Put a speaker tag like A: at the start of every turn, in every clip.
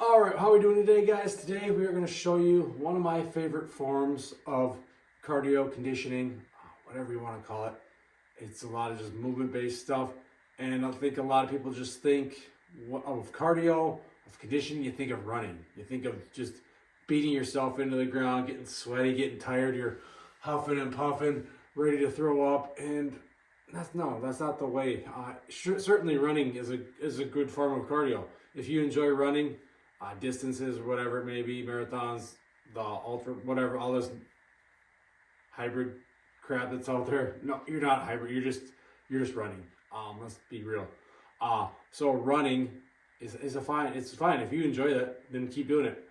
A: All right, how are we doing today, guys? Today we are going to show you one of my favorite forms of cardio conditioning, whatever you want to call it. It's a lot of just movement-based stuff, and I think a lot of people just think of cardio, of conditioning, you think of running. You think of just beating yourself into the ground, getting sweaty, getting tired, you're huffing and puffing, ready to throw up, and that's not the way. Certainly running is a good form of cardio. If you enjoy running, distances or whatever it may be, marathons, the ultra, whatever, all this hybrid crap that's out there. No, you're not hybrid. You're just running. Let's be real. So running is fine. It's fine if you enjoy that. Then keep doing it.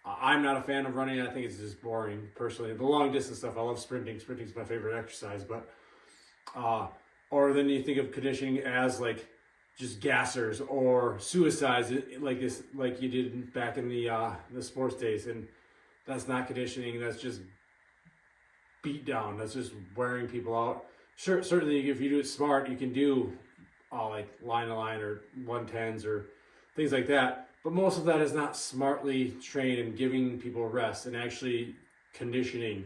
A: I'm not a fan of running. I think it's just boring personally. The long distance stuff, I love sprinting. Sprinting's my favorite exercise. But or then you think of conditioning as like just gassers or suicides, like you did back in the sports days, and that's not conditioning. That's just beat down. That's just wearing people out. Sure, certainly if you do it smart, you can do like line to line or 110s or things like that. But most of that is not smartly trained and giving people rest and actually conditioning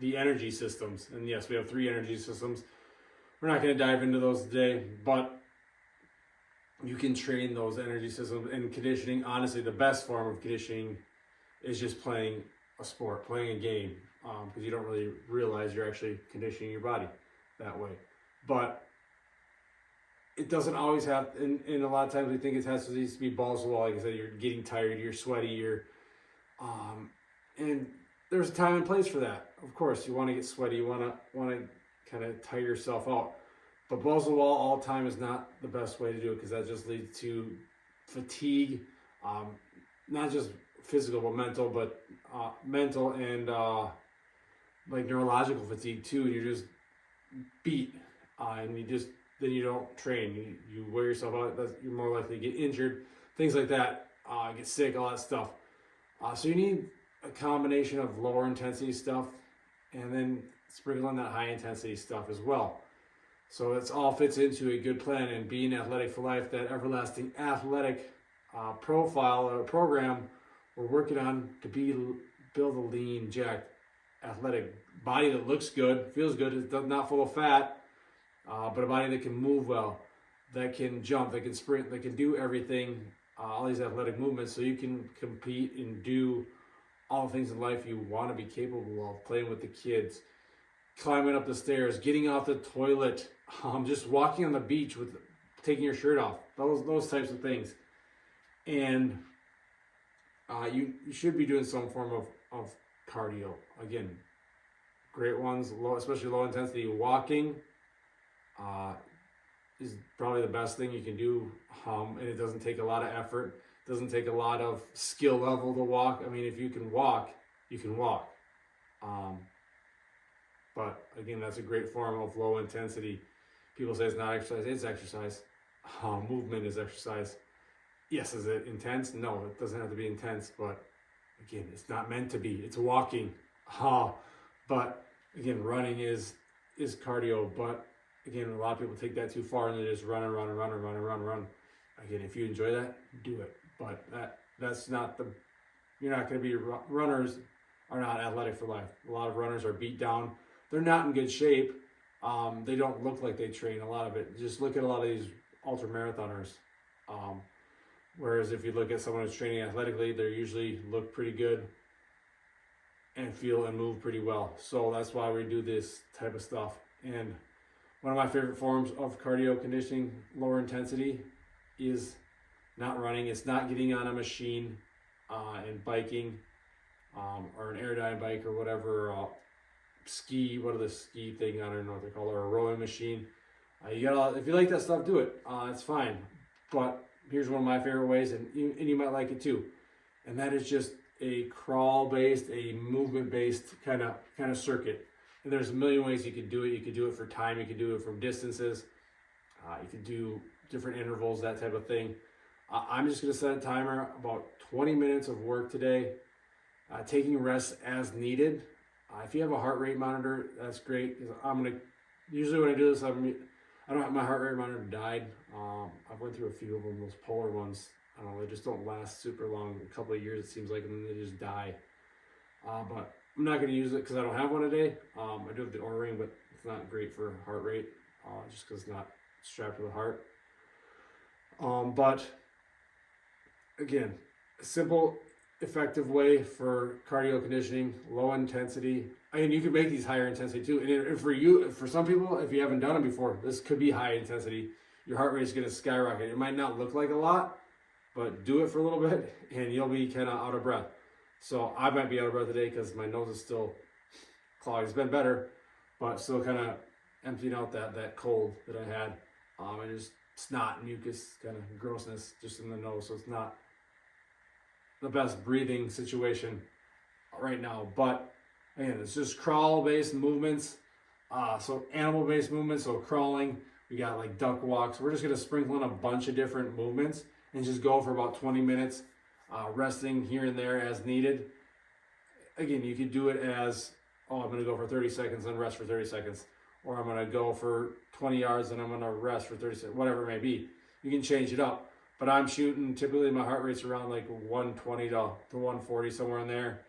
A: the energy systems. And yes, we have 3 energy systems. We're not going to dive into those today, but you can train those energy systems. And conditioning, honestly, the best form of conditioning is just playing a sport, playing a game, because you don't really realize you're actually conditioning your body that way. But it doesn't always have, and a lot of times we think it has to be balls to the wall. Like I said, you're getting tired, you're sweaty, and there's a time and place for that. Of course, you want to get sweaty, you want to kind of tire yourself out. But balls to the wall all the time is not the best way to do it, because that just leads to fatigue, not just physical but mental and like neurological fatigue too. And you're just beat, and then you don't train. You wear yourself out. You're more likely to get injured, things like that. Get sick, all that stuff. So you need a combination of lower intensity stuff, and then sprinkle in that high intensity stuff as well. So it all fits into a good plan. And being Athletic for Life, that everlasting athletic profile or program we're working on to build a lean, jacked, athletic body that looks good, feels good, is not full of fat, but a body that can move well, that can jump, that can sprint, that can do everything, all these athletic movements, so you can compete and do all the things in life you want to be capable of, playing with the kids, climbing up the stairs, getting off the toilet, just walking on the beach with taking your shirt off, those types of things. And you should be doing some form of cardio. Again, great ones, especially low intensity walking is probably the best thing you can do, and it doesn't take a lot of effort, doesn't take a lot of skill level to walk. I mean, if you can walk, you can walk. But again, that's a great form of low intensity. People say it's not exercise. It's exercise. Movement is exercise. Yes, is it intense? No, it doesn't have to be intense. But again, it's not meant to be. It's walking. But again, running is cardio. But again, a lot of people take that too far and they just run. Again, if you enjoy that, do it. But that's not the. You're not going to be runners. Are not athletic for life. A lot of runners are beat down. They're not in good shape. They don't look like they train. A lot of it. Just look at a lot of these ultra marathoners. Whereas if you look at someone who's training athletically, they usually look pretty good and feel and move pretty well. So that's why we do this type of stuff. And one of my favorite forms of cardio conditioning, lower intensity, is not running. It's not getting on a machine and biking, or an aerodyne bike or whatever. Ski, what are the ski thing? I don't know what they're called, or a rowing machine. If you like that stuff, do it. It's fine. But here's one of my favorite ways, and you might like it too, and that is just a crawl-based, a movement-based kind of circuit. And there's a million ways you could do it. You could do it for time. You could do it from distances. You could do different intervals, that type of thing. I'm just going to set a timer, about 20 minutes of work today, taking rest as needed. If you have a heart rate monitor, that's great. Usually when I do this, I don't have my heart rate monitor died. I've went through a few of them, those Polar ones. I don't know, they just don't last super long. A couple of years it seems like, and then they just die. But I'm not going to use it because I don't have one today. I do have the Oura Ring, but it's not great for heart rate, just because it's not strapped to the heart. But again, a simple, effective way for cardio conditioning, low intensity. I mean, you can make these higher intensity too. And for you, for some people, if you haven't done it before, this could be high intensity. Your heart rate is going to skyrocket. It might not look like a lot, but do it for a little bit and you'll be kind of out of breath. So I might be out of breath today because my nose is still clogged. It's been better, but still kind of emptying out that cold that I had. And just snot, mucus, kind of grossness just in the nose. So it's not the best breathing situation right now. But again, it's just crawl-based movements. So animal-based movements, so crawling. We got like duck walks. We're just going to sprinkle in a bunch of different movements and just go for about 20 minutes, resting here and there as needed. Again, you could do it as, I'm going to go for 30 seconds and rest for 30 seconds. Or I'm going to go for 20 yards and I'm going to rest for 30 seconds, whatever it may be. You can change it up. But I'm shooting, typically my heart rate's around like 120 to 140, somewhere in there.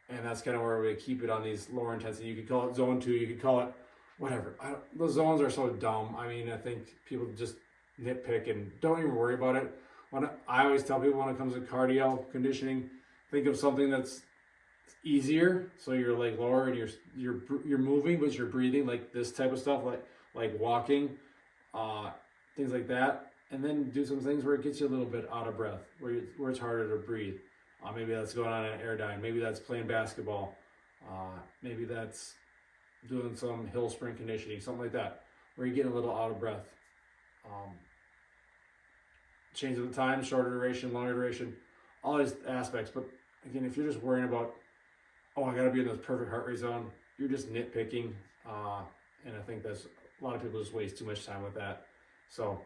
A: And that's kind of where we keep it on these lower intensity. You could call it zone 2, you could call it whatever. Those zones are so dumb. I mean, I think people just nitpick and don't even worry about it. I always tell people when it comes to cardio conditioning, think of something that's easier. So you're like lower and you're moving, but you're breathing, like this type of stuff, like walking, things like that. And then do some things where it gets you a little bit out of breath, where it's harder to breathe. Maybe that's going on an Airdyne. Maybe that's playing basketball. Maybe that's doing some hill sprint conditioning, something like that, where you're getting a little out of breath. Change of the time, shorter duration, longer duration, all these aspects. But again, if you're just worrying about, I got to be in this perfect heart rate zone, you're just nitpicking. And I think that's a lot of people just waste too much time with that. So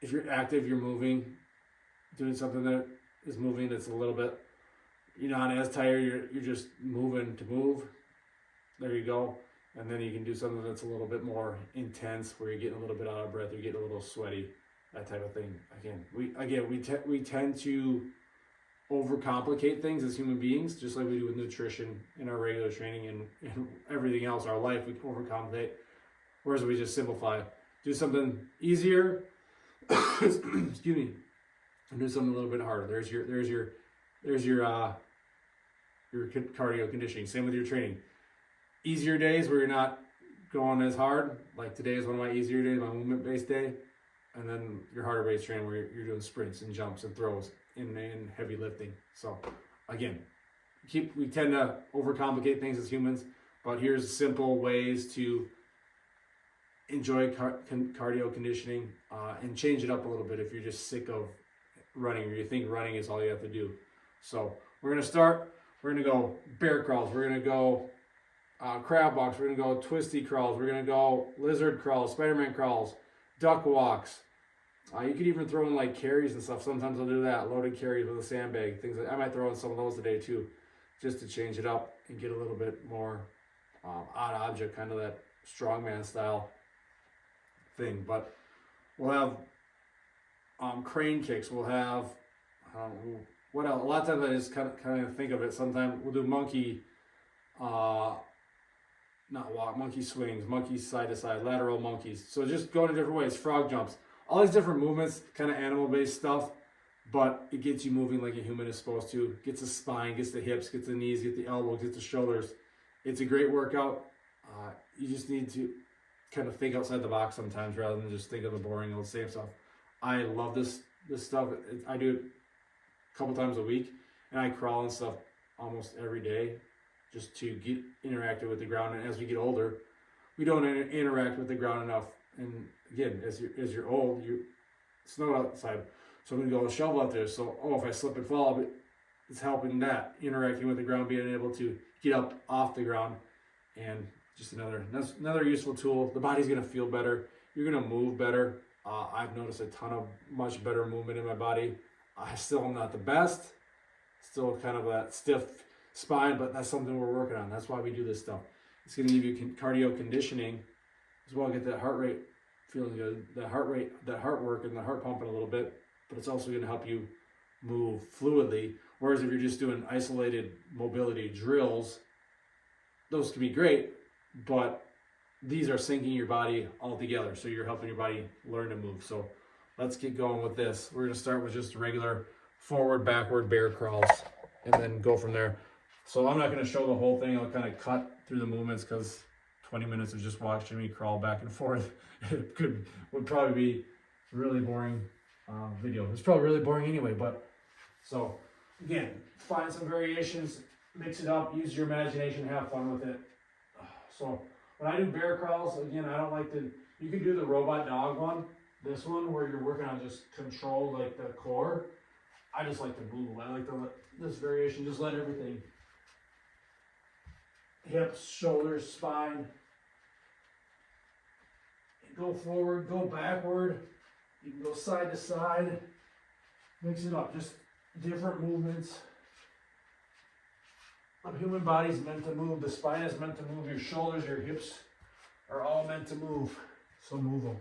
A: if you're active, you're moving, doing something that is moving that's a little bit, you're not as tired, you're just moving to move. There you go. And then you can do something that's a little bit more intense, where you're getting a little bit out of breath, you're getting a little sweaty, that type of thing. We tend to overcomplicate things as human beings, just like we do with nutrition in our regular training and everything else, our life, we overcomplicate. Whereas we just simplify, do something easier, excuse me, and do something a little bit harder. There's your cardio conditioning. Same with your training. Easier days where you're not going as hard, like today is one of my easier days, my movement-based day, and then your harder-based training where you're doing sprints and jumps and throws in heavy lifting. So again, we tend to overcomplicate things as humans, but here's simple ways to enjoy cardio conditioning and change it up a little bit if you're just sick of running or you think running is all you have to do. So we're going to go bear crawls, we're going to go crab walks, we're going to go twisty crawls, we're going to go lizard crawls, Spider-Man crawls, duck walks. You could even throw in like carries and stuff. Sometimes I'll do that, loaded carries with a sandbag, things like I might throw in some of those today too, just to change it up and get a little bit more odd object, kind of that strongman style thing. But we'll have crane kicks, we'll have what else? A lot of times I just kind of think of it. Sometimes we'll do monkey monkey swings, monkey side to side, lateral monkeys. So just going in different ways, frog jumps, all these different movements, kind of animal-based stuff, but it gets you moving like a human is supposed to. Gets the spine, gets the hips, gets the knees, gets the elbows, gets the shoulders. It's a great workout. You just need to kind of think outside the box sometimes rather than just think of the boring old same stuff. I love this stuff. I do it a couple times a week, and I crawl and stuff almost every day just to get interactive with the ground. And as we get older, we don't interact with the ground enough. And again, as you're old, it's not outside. So I'm going to go shovel out there. So, if I slip and fall, it's helping that, interacting with the ground, being able to get up off the ground. And just another useful tool. The body's going to feel better. You're going to move better. I've noticed a ton of much better movement in my body. I still am not the best. Still kind of that stiff spine, but that's something we're working on. That's why we do this stuff. It's going to give you cardio conditioning as well, get that heart rate feeling good, that heart work and the heart pumping a little bit, but it's also going to help you move fluidly. Whereas if you're just doing isolated mobility drills, those can be great, but these are syncing your body all together. So you're helping your body learn to move. So let's get going with this. We're gonna start with just regular forward, backward bear crawls and then go from there. So I'm not gonna show the whole thing. I'll kind of cut through the movements because 20 minutes of just watching me crawl back and forth would probably be really boring video. It's probably really boring anyway, but so again, find some variations, mix it up, use your imagination, have fun with it. So when I do bear crawls, again, I don't like to, you can do the robot dog one, this one where you're working on just control like the core. I just like to move. I like to let this variation, just let everything, hips, shoulders, spine, go forward, go backward, you can go side to side, mix it up, just different movements. The human body is meant to move, the spine is meant to move, your shoulders, your hips are all meant to move, so move them.